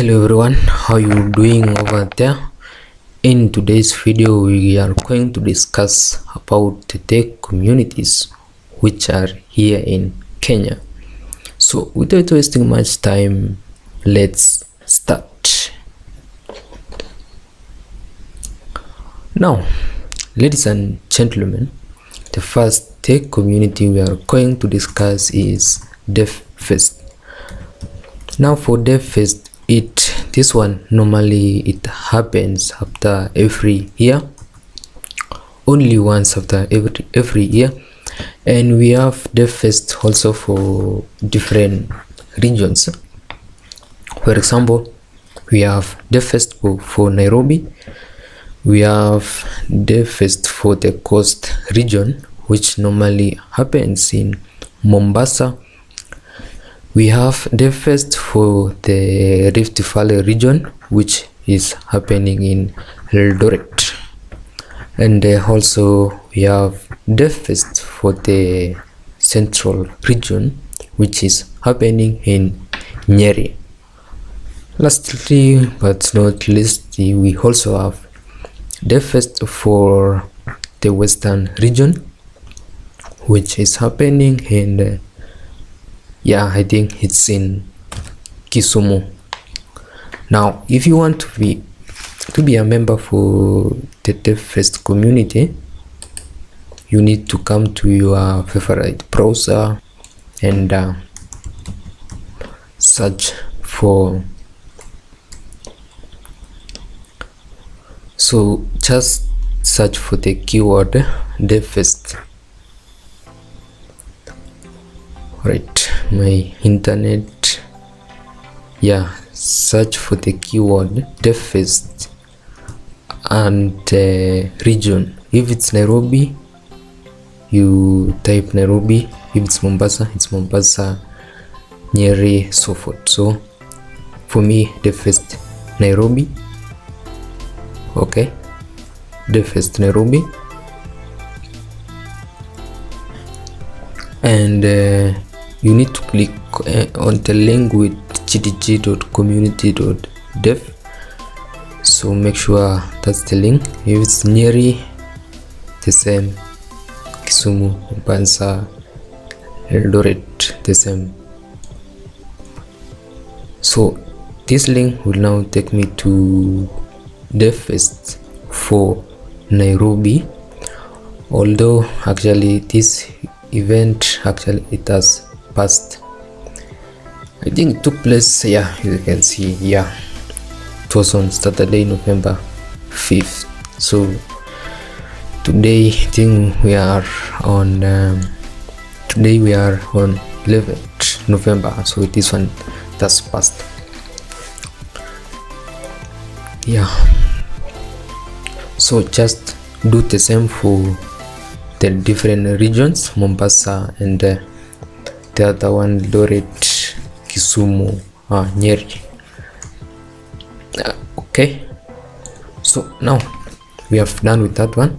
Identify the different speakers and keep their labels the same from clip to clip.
Speaker 1: Hello everyone, how you doing over there? In today's video we are going to discuss about the tech communities which are here in Kenya. So without wasting much time, let's start. Now, ladies and gentlemen, the first tech community we are going to discuss is devfest. Now for devfest, this one normally it happens after every year, only once after every year, and we have devfest also for different regions. For example, we have devfest for Nairobi, we have devfest for the coast region, which normally happens in Mombasa. We have devfest for the Rift Valley region, which is happening in Eldoret, and also we have devfest for the Central region, which is happening in Nyeri. Lastly but not least, we also have devfest for the Western region, which is happening in I think it's in Kisumu. Now, if you want to be a member for the devfest community, you need to come to your favorite browser and search for. So just search for the keyword devfest. Right, my internet, search for the keyword devfest and region. If it's Nairobi, you type Nairobi. If it's Mombasa, it's Mombasa, Nyeri, so forth. So for me, devfest Nairobi. Okay, devfest Nairobi, and you need to click on the link with gdg.community.dev. so make sure that's the link. If it's Nyeri, the same. Kisumu, Mombasa, Eldoret, the same. So this link will now take me to devfest for Nairobi, although actually this event it has passed. I think it took place, you can see, it was on Saturday, November 5th. So today I think we are on 11th November, so this one that's passed. So just do the same for the different regions, Mombasa and the other one, Eldoret, Kisumu, Nyeri. Okay, so now we have done with that one.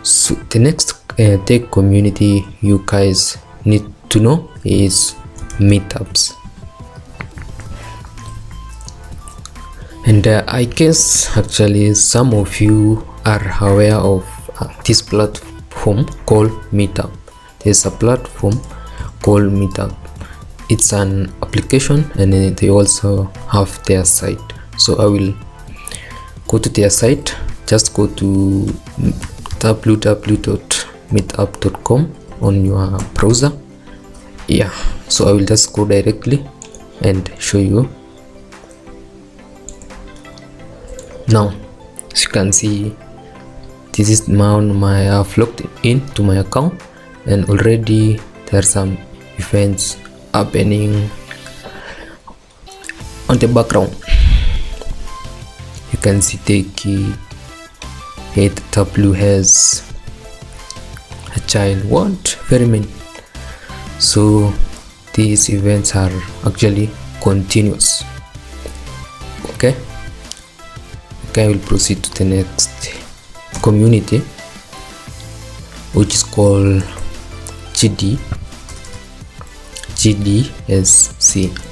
Speaker 1: So the next tech community you guys need to know is meetups. And I guess actually some of you are aware of this platform called Meetup. There's a platform called Meetup. It's an application, and they also have their site. So I will go to their site. Just go to www.meetup.com on your browser. So I will just go directly and show you. Now, as you can see, this is I have logged into my account, and already there are some events happening on the background. You can see Teki, 8WS, Agile, very many. So these events are actually continuous. Okay, I will proceed to the next community, which is called GDSC.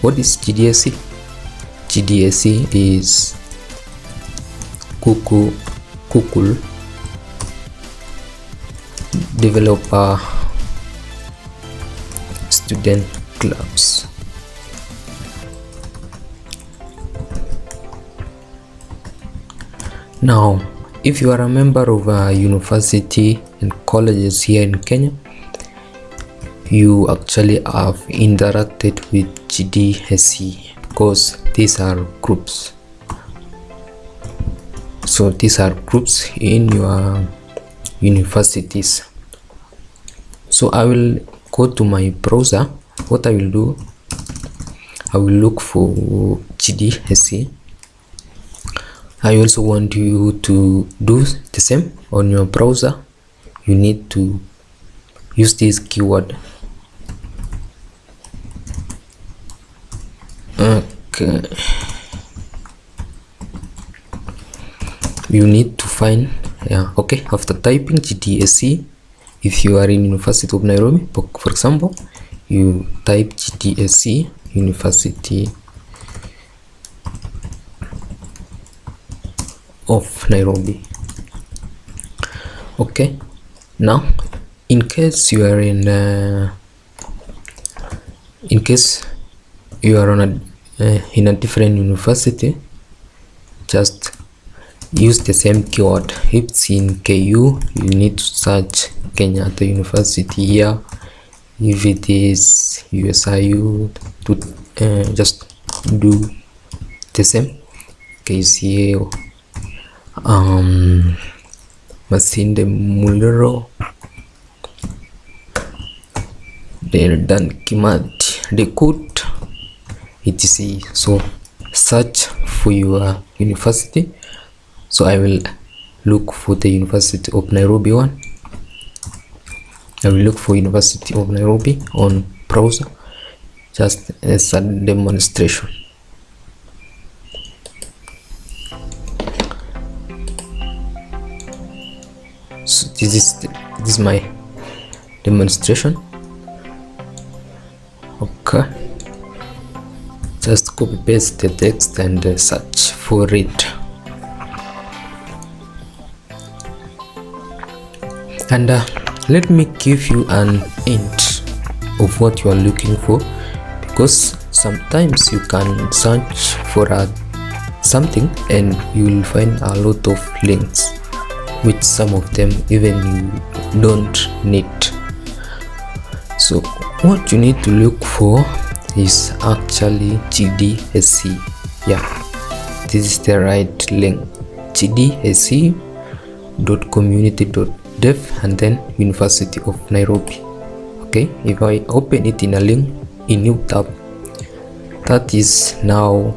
Speaker 1: What is GDSC? GDSE is Google Developer Student Clubs. Now, if you are a member of a university and colleges here in Kenya, you actually have interacted with GDSE because these are groups. So these are groups in your universities. So I will go to my browser. What I will do, I will look for GDSE. I also want you to do the same on your browser. You need to use this keyword. Okay, you need to find okay, after typing GDSE, if you are in University of Nairobi, for example, you type GDSE University of Nairobi. Okay, now in case you are in in a different university, just use the same keyword. If it's in KU, you need to search Kenyatta University here. If it is USIU, to just do the same. KCA, Masinde Muliro, Dan Kimathi, Dekut, etc. So search for your university. So I will look for the University of Nairobi one. I will look for University of Nairobi on browser, just as a demonstration. So this is my demonstration. Okay, just copy paste the text and search for it. And let me give you an hint of what you are looking for, because sometimes you can search for something and you will find a lot of links, which some of them even you don't need. So what you need to look for is actually GDSE. Yeah, this is the right link, gdsc.community.dev and then University of Nairobi. Okay, if I open it in a link in new tab, that is now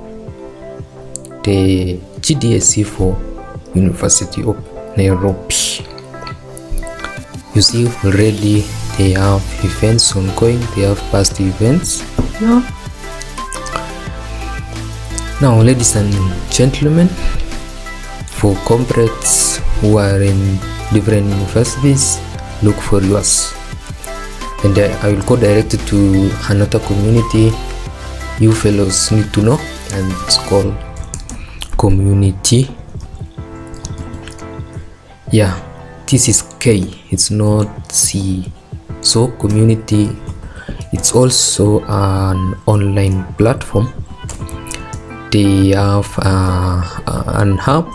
Speaker 1: the GDSE for University of Nairobi. You see already they have events ongoing, they have past events. Now ladies and gentlemen, for comrades who are in different universities, look for yours. And I will go directly to another community you fellows need to know, and it's called community. Yeah, this is K, it's not C. So community, it's also an online platform. They have an app,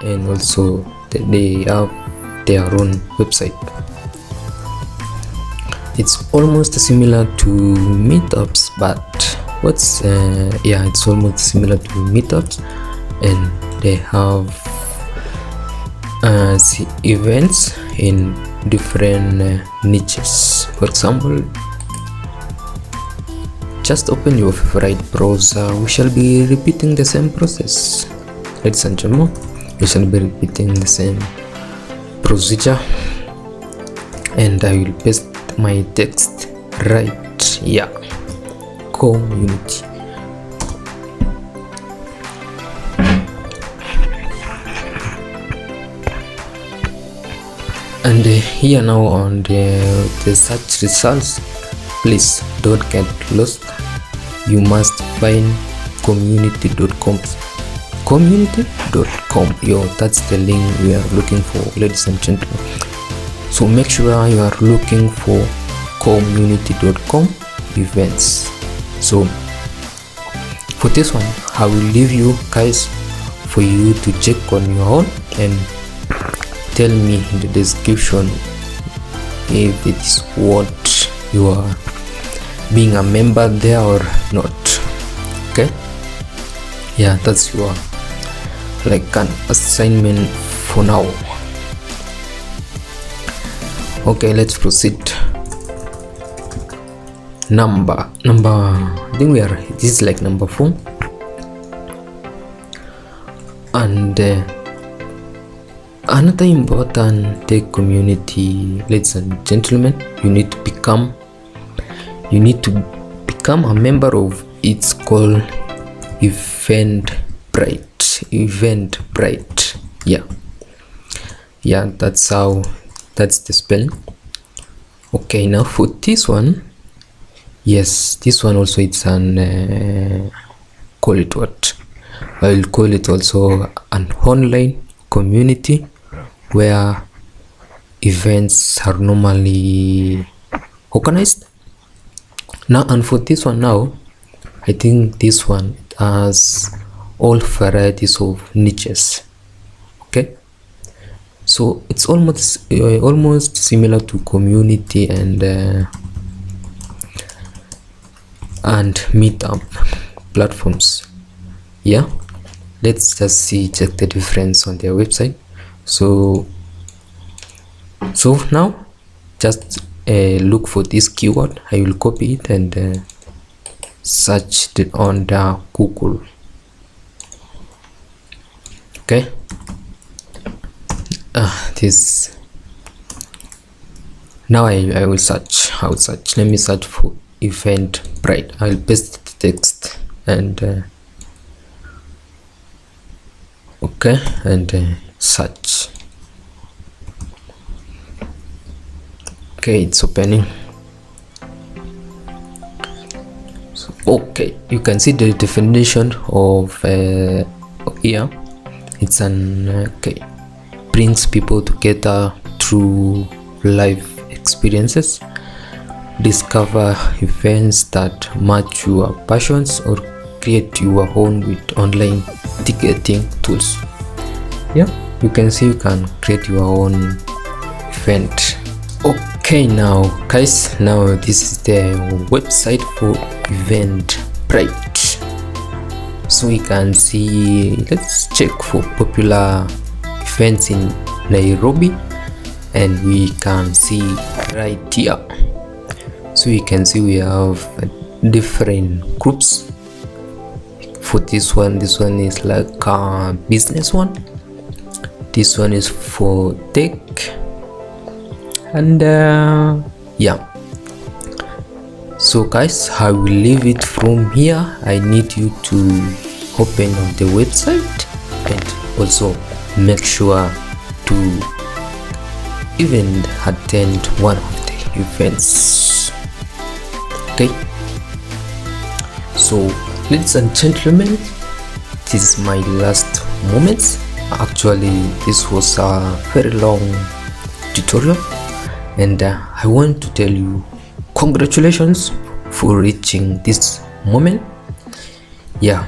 Speaker 1: and also they have their own website. It's almost similar to meetups, but it's almost similar to meetups, and they have events in different niches. For example, just open your favorite browser. We shall be repeating the same process, ladies and gentlemen. We shall be repeating the same procedure, and I will paste my text right here, community. And here now on the search results, please don't get lost. You must find community.com. Community.com. Yo, that's the link we are looking for, ladies and gentlemen. So make sure you are looking for community.com events. So for this one, I will leave you guys for you to check on your own and tell me in the description if it is what you are being a member there or not. Okay, yeah, that's your like an assignment for now. Okay, let's proceed. Number I think this is like number 4. And another important tech community, ladies and gentlemen, you need to become a member of. It's called Eventbrite. Yeah, that's the spelling. Okay, now for this one, yes, this one also, it's an call it what I will call it also an online community where events are normally organized. Now, and for this one now, I think this one has all varieties of niches. Okay, so it's almost similar to community and meetup platforms. Yeah, let's just check the difference on their website. So now just look for this keyword. I will copy it and search it on the Google. Okay, this now I will search. Let me search for Eventbrite. I will paste the text and okay, and search. Okay, it's opening. So, okay, you can see the definition of here. It's an brings people together through live experiences, discover events that match your passions, or create your own with online ticketing tools. Yeah, you can see you can create your own event. Okay, now guys, now this is the website for Eventbrite. So we can see, let's check for popular events in Nairobi, and we can see right here. So you can see we have different groups. For this one is like a business one. This one is for tech, and yeah. So guys, I will leave it from here. I need you to open on the website and also make sure to even attend one of the events. Okay, so ladies and gentlemen, this is my last moments. Actually, this was a very long tutorial, and I want to tell you congratulations for reaching this moment. Yeah,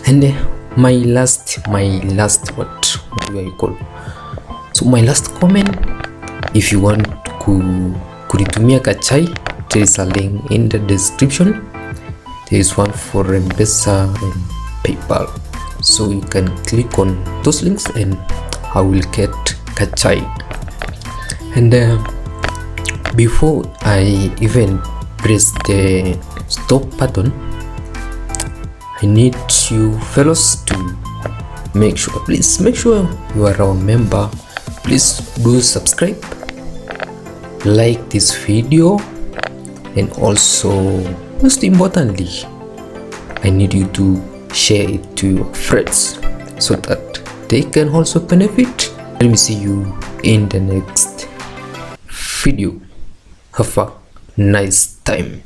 Speaker 1: and my last what do I call? So my last comment, if you want kuritumia kachai, there is a link in the description. There is one for M-Pesa and PayPal, so you can click on those links and I will get kachai. And before I even press the stop button, I need you fellows to please make sure you are our member. Please do subscribe, like this video, and also most importantly, I need you to share it to your friends so that they can also benefit. Let me see you in the next video. Have a nice time.